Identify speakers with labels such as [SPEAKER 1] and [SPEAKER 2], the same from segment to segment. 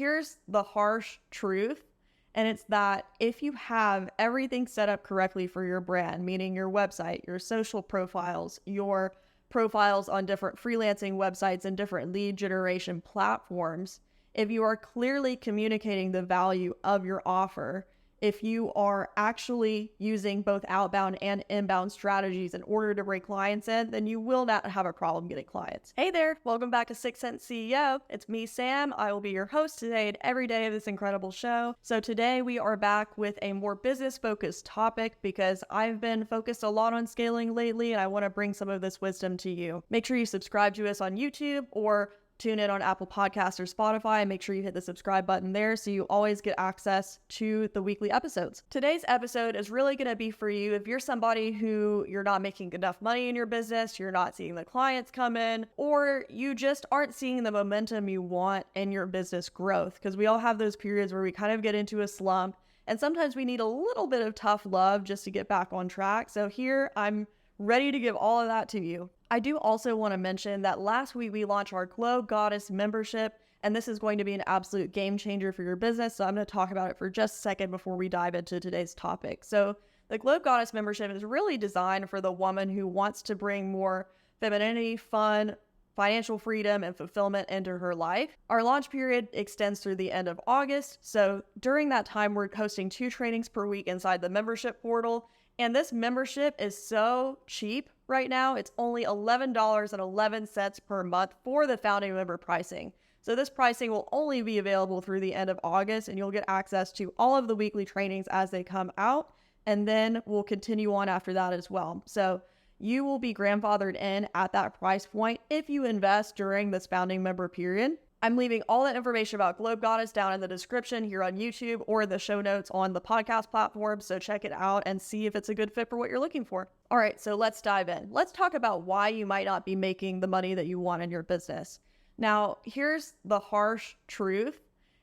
[SPEAKER 1] Here's the harsh truth, and it's that if you have everything set up correctly for your brand, meaning your website, your social profiles, your profiles on different freelancing websites and different lead generation platforms, if you are clearly communicating the value of your offer, if you are actually using both outbound and inbound strategies in order to bring clients in, then you will not have a problem getting clients. Hey there, welcome back to 6 Cent CEO. It's me, Sam. I will be your host today and every day of this incredible show. So today we are back with a more business-focused topic because I've been focused a lot on scaling lately and I want to bring some of this wisdom to you. Make sure you subscribe to us on YouTube or tune in on Apple Podcasts or Spotify, and make sure you hit the subscribe button there so you always get access to the weekly episodes. Today's episode is really going to be for you if you're somebody who you're not making enough money in your business, you're not seeing the clients come in, or you just aren't seeing the momentum you want in your business growth. Because we all have those periods where we kind of get into a slump, and sometimes we need a little bit of tough love just to get back on track. So here I'm ready to give all of that to you. I do also want to mention that last week we launched our Globe Goddess membership, and this is going to be an absolute game changer for your business. So I'm going to talk about it for just a second before we dive into today's topic. So the Globe Goddess membership is really designed for the woman who wants to bring more femininity, fun, financial freedom, and fulfillment into her life. Our launch period extends through the end of August. So during that time, we're hosting 2 trainings per week inside the membership portal. And this membership is so cheap right now. It's only $11.11 per month for the founding member pricing. So this pricing will only be available through the end of August, and you'll get access to all of the weekly trainings as they come out. And then we'll continue on after that as well. So you will be grandfathered in at that price point if you invest during this founding member period. I'm leaving all that information about Globe Goddess down in the description here on YouTube or the show notes on the podcast platform. So check it out and see if it's a good fit for what you're looking for. All right, so let's dive in. Let's talk about why you might not be making the money that you want in your business. Now, here's the harsh truth,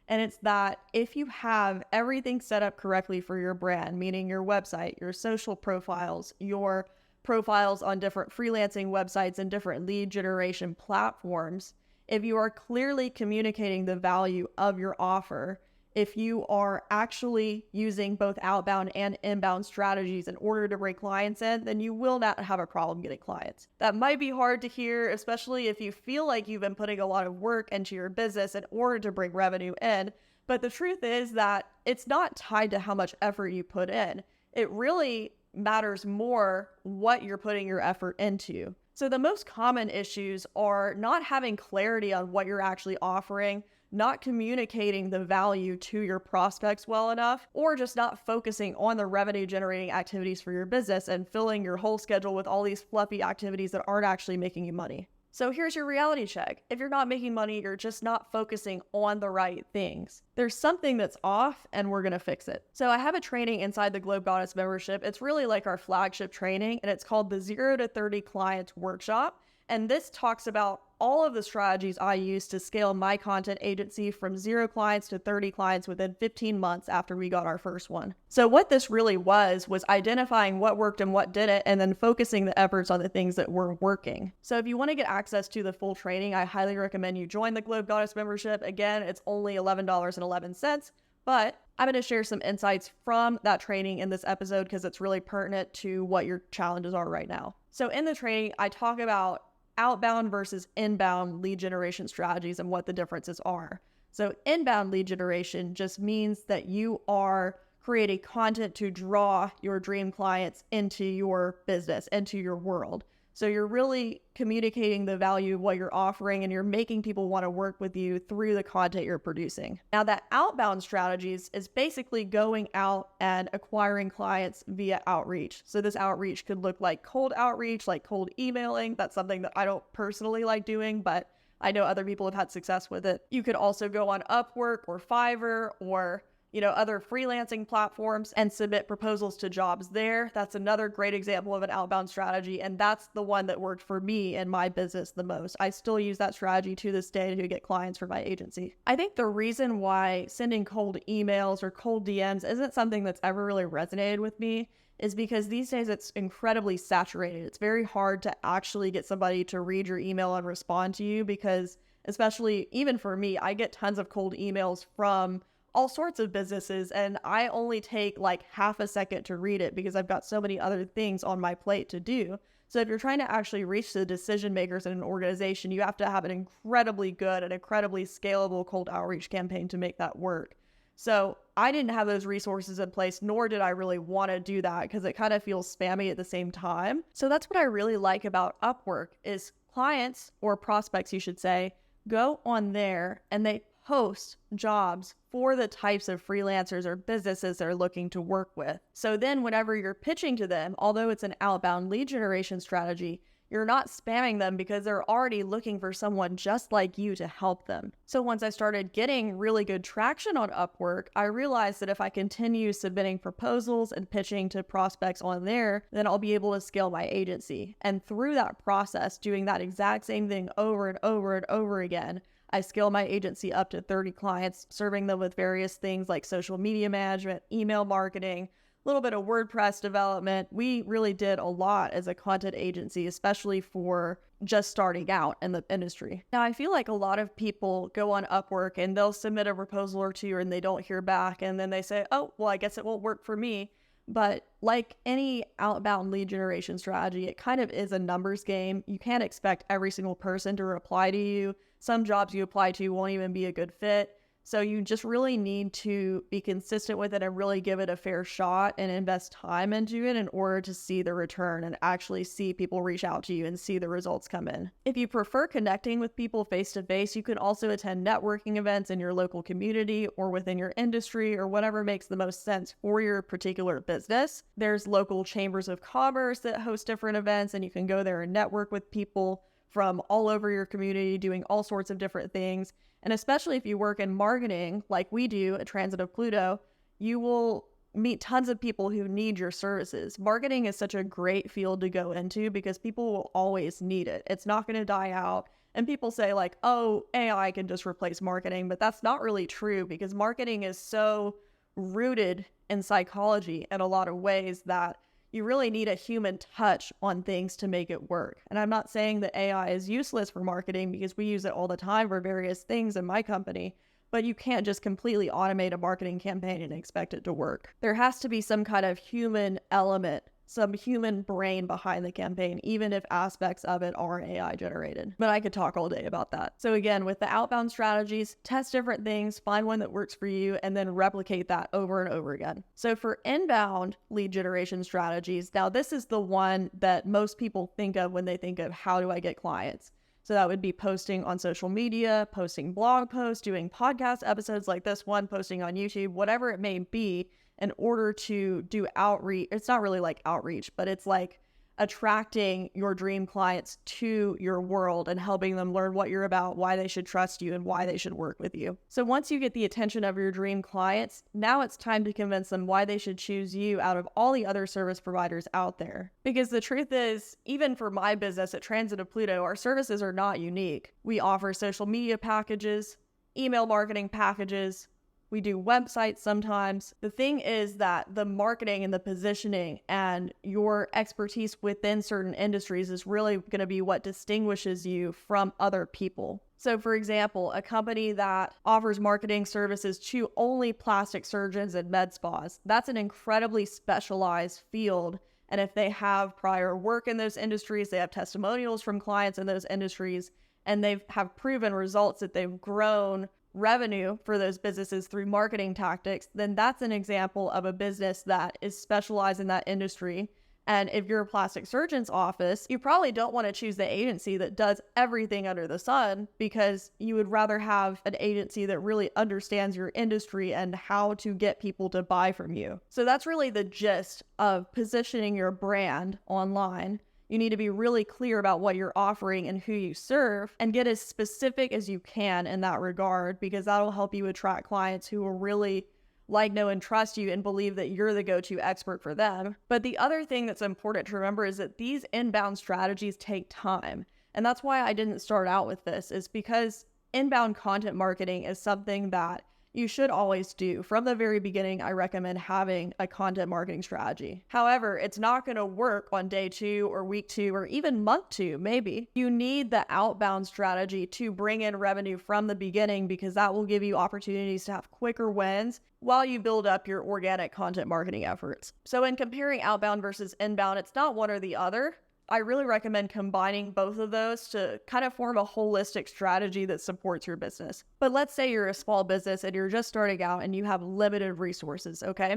[SPEAKER 1] and it's that if you have everything set up correctly for your brand, meaning your website, your social profiles, your profiles on different freelancing websites and different lead generation platforms, if you are clearly communicating the value of your offer, if you are actually using both outbound and inbound strategies in order to bring clients in, then you will not have a problem getting clients. That might be hard to hear, especially if you feel like you've been putting a lot of work into your business in order to bring revenue in. But the truth is that it's not tied to how much effort you put in. It really matters more what you're putting your effort into. So the most common issues are not having clarity on what you're actually offering, not communicating the value to your prospects well enough, or just not focusing on the revenue generating activities for your business and filling your whole schedule with all these fluffy activities that aren't actually making you money. So here's your reality check. If you're not making money, you're just not focusing on the right things. There's something that's off and we're going to fix it. So I have a training inside the Globe Goddess membership. It's really like our flagship training, and it's called the 0 to 30 Clients Workshop. And this talks about all of the strategies I use to scale my content agency from 0 clients to 30 clients within 15 months after we got our first one. So what this really was identifying what worked and what didn't, and then focusing the efforts on the things that were working. So if you want to get access to the full training, I highly recommend you join the Globe Goddess membership. Again, it's only $11.11, but I'm going to share some insights from that training in this episode because it's really pertinent to what your challenges are right now. So in the training, I talk about outbound versus inbound lead generation strategies and what the differences are. So inbound lead generation just means that you are creating content to draw your dream clients into your business, into your world. So you're really communicating the value of what you're offering, and you're making people want to work with you through the content you're producing. Now, that outbound strategies is basically going out and acquiring clients via outreach. So this outreach could look like cold outreach, like cold emailing. That's something that I don't personally like doing, but I know other people have had success with it. You could also go on Upwork or Fiverr or other freelancing platforms and submit proposals to jobs there. That's another great example of an outbound strategy. And that's the one that worked for me and my business the most. I still use that strategy to this day to get clients for my agency. I think the reason why sending cold emails or cold DMs isn't something that's ever really resonated with me is because these days it's incredibly saturated. It's very hard to actually get somebody to read your email and respond to you because especially even for me, I get tons of cold emails from all sorts of businesses, and I only take like half a second to read it because I've got so many other things on my plate to do. So if you're trying to actually reach the decision makers in an organization, you have to have an incredibly good and incredibly scalable cold outreach campaign to make that work. So I didn't have those resources in place, nor did I really want to do that because it kind of feels spammy at the same time. So that's what I really like about Upwork is clients, or prospects you should say, go on there and they post jobs for the types of freelancers or businesses they're looking to work with. So then whenever you're pitching to them, although it's an outbound lead generation strategy, you're not spamming them because they're already looking for someone just like you to help them. So once I started getting really good traction on Upwork, I realized that if I continue submitting proposals and pitching to prospects on there, then I'll be able to scale my agency. And through that process, doing that exact same thing over and over and over again, I scale my agency up to 30 clients, serving them with various things like social media management, email marketing, a little bit of WordPress development. We really did a lot as a content agency, especially for just starting out in the industry. Now, I feel like a lot of people go on Upwork and they'll submit a proposal or two and they don't hear back. And then they say, oh, well, I guess it won't work for me. But like any outbound lead generation strategy, it kind of is a numbers game. You can't expect every single person to reply to you. Some jobs you apply to won't even be a good fit. So you just really need to be consistent with it and really give it a fair shot and invest time into it in order to see the return and actually see people reach out to you and see the results come in. If you prefer connecting with people face to face, you can also attend networking events in your local community or within your industry or whatever makes the most sense for your particular business. There's local chambers of commerce that host different events, and you can go there and network with people from all over your community doing all sorts of different things. And especially if you work in marketing, like we do at Transit of Pluto, you will meet tons of people who need your services. Marketing is such a great field to go into because people will always need it. It's not going to die out. And people say like, oh, AI can just replace marketing, but that's not really true because marketing is so rooted in psychology in a lot of ways that you really need a human touch on things to make it work. And I'm not saying that AI is useless for marketing because we use it all the time for various things in my company, but you can't just completely automate a marketing campaign and expect it to work. There has to be some kind of human element, some human brain behind the campaign, even if aspects of it are AI generated. But I could talk all day about that. So again, with the outbound strategies, test different things, find one that works for you, and then replicate that over and over again. So for inbound lead generation strategies, now this is the one that most people think of when they think of how do I get clients. So that would be posting on social media, posting blog posts, doing podcast episodes like this one, posting on YouTube, whatever it may be, in order to do outreach. It's not really like outreach, but it's like attracting your dream clients to your world and helping them learn what you're about, why they should trust you, and why they should work with you. So once you get the attention of your dream clients, now it's time to convince them why they should choose you out of all the other service providers out there. Because the truth is, even for my business at Transit of Pluto, our services are not unique. We offer social media packages, email marketing packages, we do websites sometimes. The thing is that the marketing and the positioning and your expertise within certain industries is really going to be what distinguishes you from other people. So for example, a company that offers marketing services to only plastic surgeons and med spas, that's an incredibly specialized field. And if they have prior work in those industries, they have testimonials from clients in those industries, and they have proven results that they've grown revenue for those businesses through marketing tactics, then that's an example of a business that is specialized in that industry. And if you're a plastic surgeon's office, you probably don't want to choose the agency that does everything under the sun because you would rather have an agency that really understands your industry and how to get people to buy from you. So that's really the gist of positioning your brand online. You need to be really clear about what you're offering and who you serve and get as specific as you can in that regard, because that'll help you attract clients who will really like, know, and trust you and believe that you're the go-to expert for them. But the other thing that's important to remember is that these inbound strategies take time. And that's why I didn't start out with this, is because inbound content marketing is something that you should always do. From the very beginning, I recommend having a content marketing strategy. However, it's not going to work on day 2 or week 2 or even month 2, maybe. You need the outbound strategy to bring in revenue from the beginning, because that will give you opportunities to have quicker wins while you build up your organic content marketing efforts. So in comparing outbound versus inbound, it's not one or the other. I really recommend combining both of those to kind of form a holistic strategy that supports your business. But let's say you're a small business and you're just starting out and you have limited resources, okay?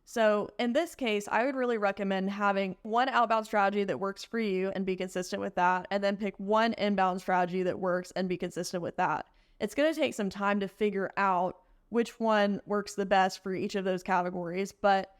[SPEAKER 1] So in this case, I would really recommend having one outbound strategy that works for you and be consistent with that, and then pick one inbound strategy that works and be consistent with that. It's going to take some time to figure out which one works the best for each of those categories, but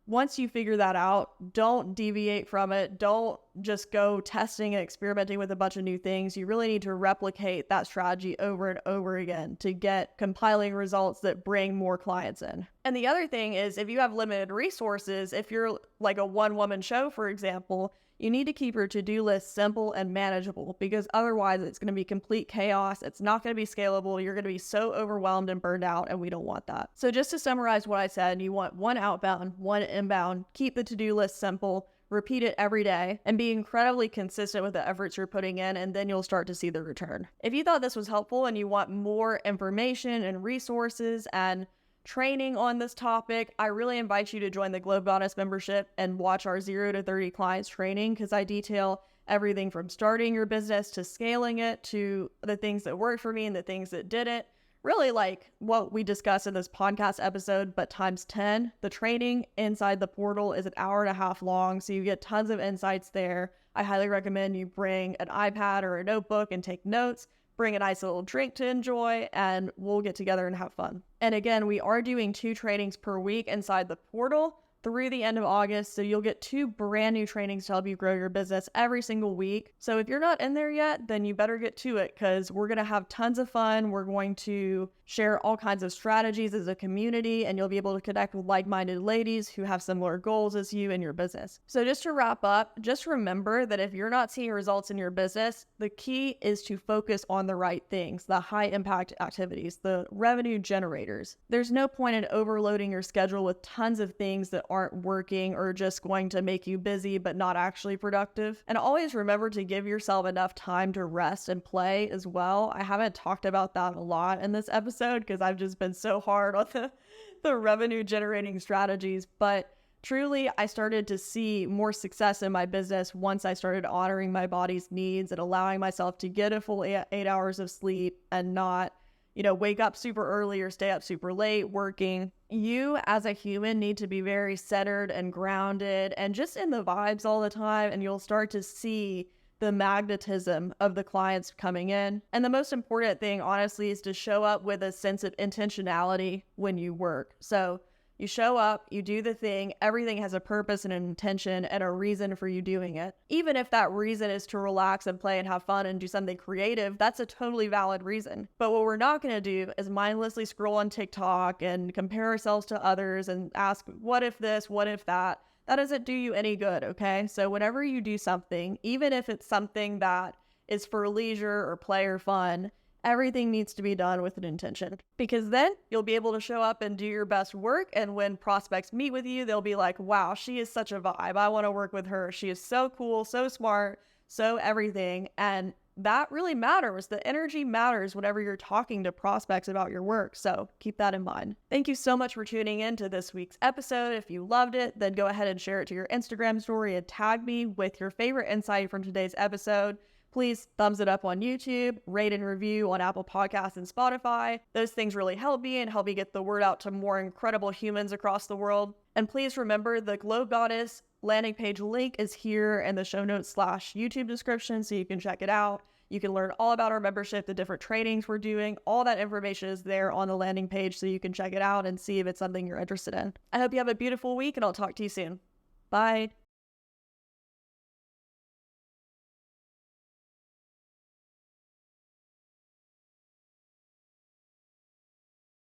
[SPEAKER 1] once you figure that out, don't deviate from it. Don't just go testing and experimenting with a bunch of new things. You really need to replicate that strategy over and over again to get compiling results that bring more clients in. And the other thing is, if you have limited resources, if you're like a one-woman show, for example, you need to keep your to-do list simple and manageable, because otherwise it's going to be complete chaos. It's not going to be scalable. You're going to be so overwhelmed and burned out, and we don't want that. So just to summarize what I said, you want one outbound, one inbound, keep the to-do list simple, repeat it every day, and be incredibly consistent with the efforts you're putting in, and then you'll start to see the return. If you thought this was helpful and you want more information and resources and training on this topic, I really invite you to join the Globe Goddess membership and watch our 0 to 30 clients training, because I detail everything from starting your business to scaling it, to the things that worked for me and the things that didn't. Really like what we discussed in this podcast episode, but times 10. The training inside the portal is an hour and a half long, so you get tons of insights there. I highly recommend you bring an iPad or a notebook and take notes. Bring a nice little drink to enjoy, and we'll get together and have fun. And again, we are doing 2 trainings per week inside the portal through the end of August. So you'll get 2 brand new trainings to help you grow your business every single week. So if you're not in there yet, then you better get to it, because we're going to have tons of fun. We're going to share all kinds of strategies as a community, and you'll be able to connect with like-minded ladies who have similar goals as you in your business. So just to wrap up, just remember that if you're not seeing results in your business, the key is to focus on the right things, the high impact activities, the revenue generators. There's no point in overloading your schedule with tons of things that aren't working or just going to make you busy but not actually productive. And always remember to give yourself enough time to rest and play as well. I haven't talked about that a lot in this episode because I've just been so hard on the revenue generating strategies, but truly I started to see more success in my business once I started honoring my body's needs and allowing myself to get a full 8 hours of sleep and not, wake up super early or stay up super late working. You as a human need to be very centered and grounded and just in the vibes all the time, and you'll start to see the magnetism of the clients coming in. And the most important thing, honestly, is to show up with a sense of intentionality when you work. So you show up, you do the thing, everything has a purpose and an intention and a reason for you doing it. Even if that reason is to relax and play and have fun and do something creative, that's a totally valid reason. But what we're not going to do is mindlessly scroll on TikTok and compare ourselves to others and ask, what if this, what if that? That doesn't do you any good, okay? So whenever you do something, even if it's something that is for leisure or play or fun, everything needs to be done with an intention, because then you'll be able to show up and do your best work. And when prospects meet with you, they'll be like, wow, she is such a vibe. I want to work with her. She is so cool, so smart, so everything. And that really matters. The energy matters whenever you're talking to prospects about your work. So keep that in mind. Thank you so much for tuning in to this week's episode. If you loved it, then go ahead and share it to your Instagram story and tag me with your favorite insight from today's episode. Please thumbs it up on YouTube, rate and review on Apple Podcasts and Spotify. Those things really help me and help me get the word out to more incredible humans across the world. And please remember, the Globe Goddess landing page link is here in the show notes / YouTube description, so you can check it out. You can learn all about our membership, the different trainings we're doing. All that information is there on the landing page, so you can check it out and see if it's something you're interested in. I hope you have a beautiful week, and I'll talk to you soon. Bye.